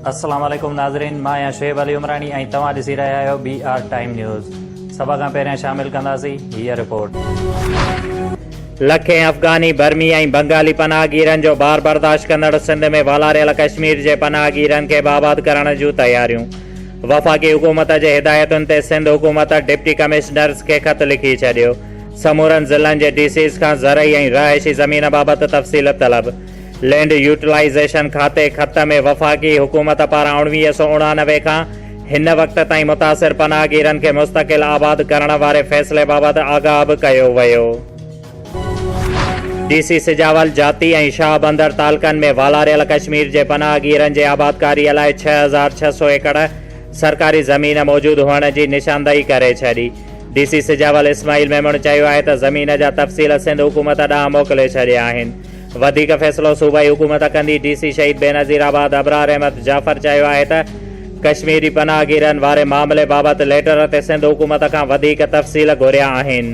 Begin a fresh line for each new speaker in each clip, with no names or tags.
अस्सलाम वालेकुम नाज़रीन, मां आहियां शुएब अली उमरानी ऐं तव्हां ॾिसी रहिया आहियो BR टाइम न्यूज़। सभ खां पहिरियां शामिल कंदासीं हीअ रिपोर्ट। लखें अफ़गानी बर्मी ऐं बंगाली पनाहगीरनि जो बार बर्दाश्त कंदड़ सिंध में वालारियल कश्मीर जे पनाहगीरनि खे बाबाद करण जूं तयारियूं। वफ़ाक़ी हुकूमत जे हिदायतुनि ते सिंध हुकूमत डिप्टी कमिश्नर्स खे ख़त लिखी छॾियो। समूरनि ज़िलनि जे DCs खां ज़रई ऐं रहाइशी ज़मीन बाबति तफ़सील तलब। लैंड यूटिलाइज़ेशन खाते ख़त में वफ़ाक़ी हुकूमत पारां 1989 खां हिन वक़्त ताईं मुतासिर पनाहगीरनि खे मुस्तक़िल आबाद करण वारे फ़ैसिले बाबति आगाह बि कयो वियो। DC सिजावल जाती ऐं शाह बंदर तालकनि में वालारियल कश्मीर जे पनाहगीरनि जे आबादकारीअ लाइ 6600 एकड़ सरकारी ज़मीन मौजूदु हुअण जी निशानदही करे छॾी। DC सिजावल इस्माइल मेमण चयो आहे त ज़मीन जा तफ़सील सिंध हुकूमत ॾांहुं मोकिले छॾिया आहिनि। वधीक फ़ैसिलो सूबाई हुकूमत कंदी। DC शहीद बेनज़ीराबाद अबरार अहमद जाफ़र चयो आहे त कश्मीरी पनाहगीरनि वारे मामले बाबति लेटर ते सिंध हुकूमत खां वधीक तफ़सील घुरिया आहिनि।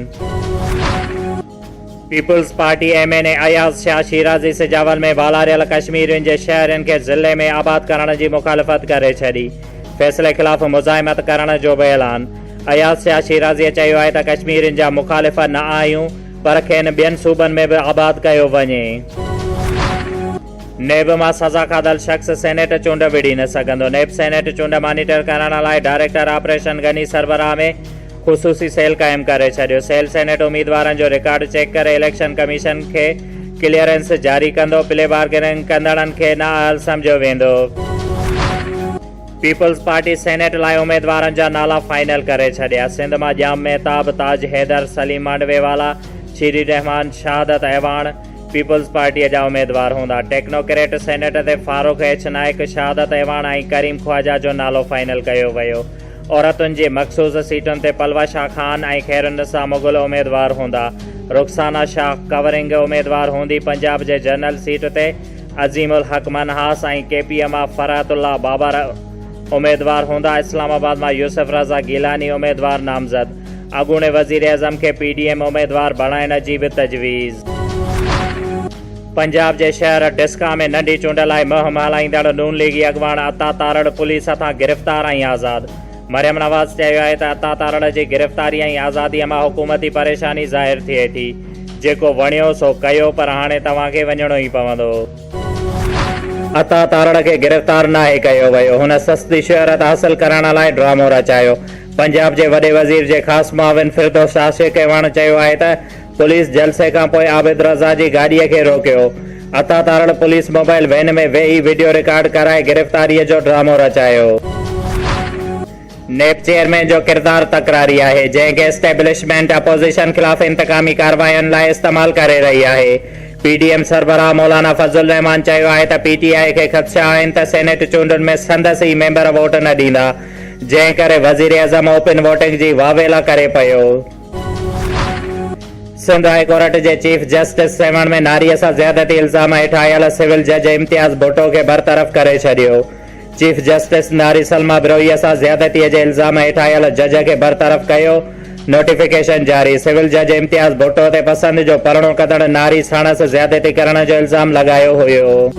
पीपुल्स पार्टी MNA अयाज़ शाह शिराज़ी सिजावल में वालारियल कश्मीरियुनि जे शहरनि खे ज़िले में आबाद करण जी मुखालिफ़त करे छॾी। फ़ैसिले ख़िलाफ़ मुज़ाहिमत करण जो बि ऐलान। अयाज़ शाह शिराज़ीअ चयो आहे त कश्मीरियुनि जा मुखालिफ़ न आहियूं, पर खेनि ॿियनि सूबनि में बि आबाद कयो वञे। नेब मां सज़ा खाधल शख़्स सेनेट चूंड विढ़ी न सघंदो। नेब सेनेट चूंड मॉनिटर करण लाइ डायरेक्टर ऑपरेशन गनी सरबराह में ख़ुसूसी सेल क़ाइमु करे छॾियो। सेल सेनेट उम्मीदवारनि जो रिकॉर्ड चेक करे इलेक्शन कमीशन खे क्लियरेंस जारी कंदो। प्ले बार्गेनिंग कंदड़नि खे नाअहल सम्झियो वेंदो। पीपुल्स पार्टी सेनेट लाइ उम्मीदवारनि जा नाला फाइनल करे छॾिया। सिंध मां जाम मेहताब, ताज हैदर, सलीम मांडवेवाला, शीरी रहमान, शहादत अहवान पीपुल्स पार्टीअ जा उम्मीदवार हूंदा। टेक्नोक्रेट सेनेट ते फारूक H नाइक, शहादत अहवान ऐं करीम ख्वाजा जो नालो फाइनल कयो वियो। औरतुनि जी मख़सूस सीटुनि ते पलवा शाह खान ऐं खैरुन्निसा मुग़ल उम्मीदवार हूंदा। रुखसाना शाह कवरिंग उम्मीदवार हूंदी। पंजाब जे जनरल सीट ते अज़ीमुल हक मनहास ऐं KPM मां फरातुल्ला बाबर उम्मीदवार हूंदा। इस्लामाबाद मां यूसुफ रज़ा गिलानी उम्मीदवार नामज़द। अॻूणे वज़ीर अज़म खे PDM उम्मीदवार बणाइण जी बि तजवीज़। पंजाब जे शहर डिस्का में नंढी चूंड लाइ मुहिम हलाईंदड़ नून लीगी अॻवान अता तारड़ पुलिस हथां गिरफ़्तार ऐं आज़ाद। मरियम नवाज़ चयो आहे त अता तारड़ जी गिरफ़्तारी ऐं आज़ादीअ मां हुकूमती परेशानी ज़ाहिर थिए थी। जेको वणियो सो कयो, पर हाणे तव्हांखे वञिणो ई पवंदो। अता तारड़ खे गिरफ़्तार नाहे कयो वियो। हुन सस्ती शोहरत हासिल करण लाइ ड्रामो रचायो। पंजाब जे वॾे वज़ीर जे ख़ासि मुआविन फिरदौस आशिक़ अहवान चयो आहे त पुलिस जलसे खां पोइ आबिद रज़ा जी गाॾीअ खे रोकियो। अता तारड़ पुलिस मोबाइल वैन में वेही वीडियो रिकॉर्ड कराए गिरफ़्तारीअ जो ड्रामो रचायो। नेब चेयरमैन जो किरदारु तकरारी आहे, जंहिंखे एस्टेब्लिशमेंट अपोज़िशन ख़िलाफ़ इंतकामी कार्रवायुनि लाइ इस्तेमालु करे रही आहे। PDM सरबराह मौलाना फज़लुर रहमान चयो आहे त PTI खे ख़दशा आहिनि त सेनेट चूंडुनि में संदसि ई मेंबर वोट न ॾींदा, जंहिं करे वज़ीर आज़म ओपन वोटिंग जी वावेला करे पियो। सिंध हाई कोर्ट जे चीफ जस्टिस सेवण में नारीअ सां ज़्यादती इल्ज़ाम हेठि आयल सिविल जज इम्तियाज़ भुट्टो खे बरतरफ़ करे छॾियो। चीफ जस्टिस नारी सलमा बिरोईअ सां ज़्यादतीअ जे इल्ज़ाम हेठि आयल जज खे बरतरफ़ कयो। नोटिफिकेशन जारी। सिविल जज इम्तियाज़ भुट्टो ते पसंदि जो परणो कंदड़ नारी साणसि ज़्यादती करण जो इल्ज़ाम लॻायो हुयो।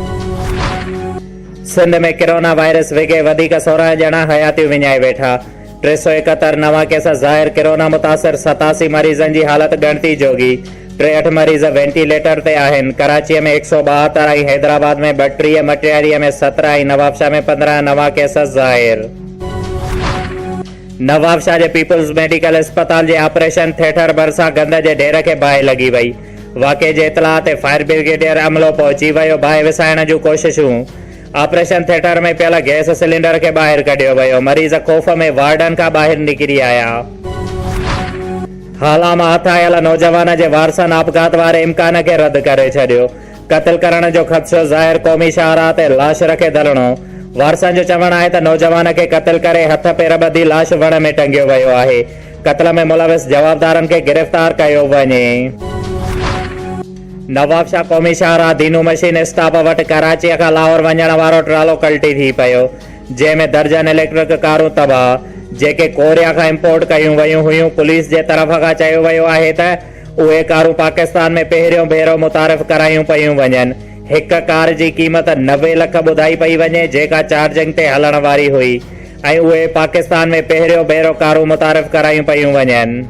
सिंध में कोरोना वायरस विघे वधीक 16 ॼणा हयातियूं विञाए वेठा। 371 नवां केस ज़ाहिर। कोरोना मुतासिर 87 मरीज़नि जी हालत ॻणती जोगी। 63 मरीज़ वेंटिलेटर ते आहिनि। कराचीअ में 172 ऐं हैदराबाद में 32, मटियारीअ में 17 ऐं नवाबशाह में 15 नवां केस ज़ाहिर। नवाबशाह जे पीपुल्स मेडिकल अस्पताल जे ऑपरेशन थिएटर भरिसां गंद जे ढेर खे बाहि लॻी वई। वाक़े जे इतलाह ते फायर ब्रिगेडियर अमलो पहुची वियो। बाहि विसाइण जूं कोशिशूं। ऑपरेशन थिएटर में पियल गैस सिलेंडर खे ॿाहिरि कढियो वियो। मरीज़ ख़ौफ़ में वार्डन खां ॿाहिरि निकिरी आया। हाला मां हथ आयल नौजवान जे वारसनि आपघात वारे इम्कान खे रद्द करे छॾियो। क़त्ल करण जो ख़दशो ज़ाहिर। क़ौमी शाहराह ते लाश रखे धरणो। वारसनि जो चवणु आहे त नौजवान खे क़त्ल करे हथ पेर ॿधी लाश वण में टंगियो वियो आहे। क़त्ल में मुलविस जवाबदारनि खे गिरफ़्तार कयो वञे। नवाबशाह क़ौमी शाहराह दीनू मशीन स्टॉप वटि कराचीअ खां लाहौर वञण वारो ट्रालो कल्टी थी पियो, जंहिंमें दर्जन इलेक्ट्रिक कारूं तबाह, जेके कोरिया खां इम्पोर्ट कयूं वयूं हुयूं। पुलिस जे तरफ़ खां चयो वियो आहे त उहे कारूं पाकिस्तान में पहिरियों भेरो मुतारिफ़ करायूं पयूं वञनि। हिक कार जी क़ीमत 90 लख ॿुधाई पई वञे जेका चार्जिंग ते हलण वारी हुई ऐं उहे पाकिस्तान में पहिरियों भेरो कारूं मुतारिफ़ करायूं पयूं वञनि।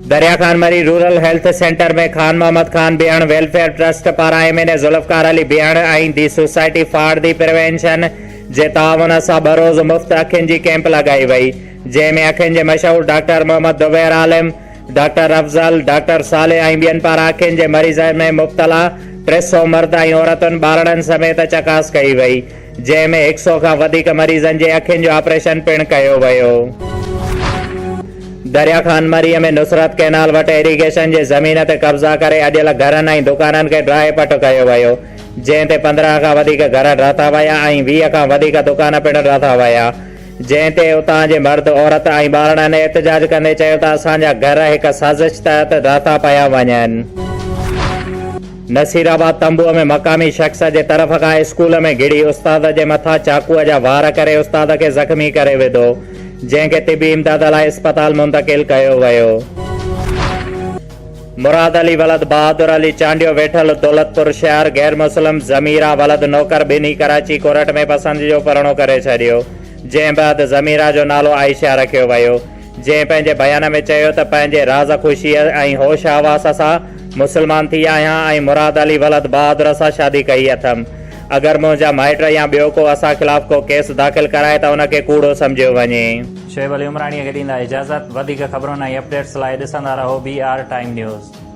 दरिया खान मरी रूरल हेल्थ सेंटर में खान मोहम्मद खान बिहाण वेलफेयर ट्रस्ट पारां एमएनए ज़ुल्फ़कार अली बिहाण ऐं the society for the prevention जे तावन सां बरोज़ मुफ़्त अखियुनि जी कैंप लगाई वई, जंहिंमें अखियुनि जे मशहूर डॉक्टर मोहम्मद दुबैर आलिम, डॉक्टर अफज़ल, डॉक्टर सालेह ऐं ॿियनि पारां अखियुनि जे मरीज़ में मुब्तला 300 मर्द ऐं औरतुनि ॿारनि समेत चकास कई वई, जंहिंमें 100 खां वधीक मरीज़नि जे अखियुनि जो ऑपरेशन पिणु कयो वियो। दरिया खान मरीअ में नुसरत कैनाल वटि इरिगेशन जे ज़मीन ते कब्ज़ा करे अॼुकल्ह घरनि ऐं दुकाननि खे ड्राए पट कयो वियो, जंहिं ते 15 खां वधीक घर रहता विया ऐं 20 खां वधीक दुकान पिणु रहता विया, जंहिं ते उतां जे मर्द औरत ऐं ॿारनि एहतजाज कंदे चयो त असांजा घर हिक साज़िश तहत रहता पिया वञनि। नसीराबाद तंबूअ में मक़ामी शख़्स जे तरफ़ खां स्कूल में घिड़ी उस्ताद जे मथां चाकूअ जा वार करे उस्ताद खे ज़ख़्मी करे विधो, जंहिंखे तिबी इमदाद लाइ इस्पताल मुंतक़िल कयो वियो। मुराद अली वलद बहादुर अली चांडियो वेठल दौलतपुर शहर गैर मुस्लिम ज़मीरा वलद नौकर बिनी कराची कोर्ट में पसंदि जो परिणो करे छॾियो, जंहिं बैदि ज़मीरा जो नालो आयशा रखियो वियो, जंहिं पंहिंजे बयान में चयो त पंहिंजे राज़ ख़ुशीअ ऐं होश हवास सां मुस्लमान थी आहियां ऐं मुराद अली वलद बहादुर सां शादी कई अथमि। अगरि मुंहिंजा माइट या ॿियो को असां ख़िलाफ़ को केस दाख़िल कराए त उनखे कूड़ो सम्झियो वञे। शोएब अली उमराणीअ खे ॾींदा इजाज़त। वधीक ख़बरुनि ऐं अपडेट्स लाइ ॾिसंदा रहो BR टाइम न्यूज़।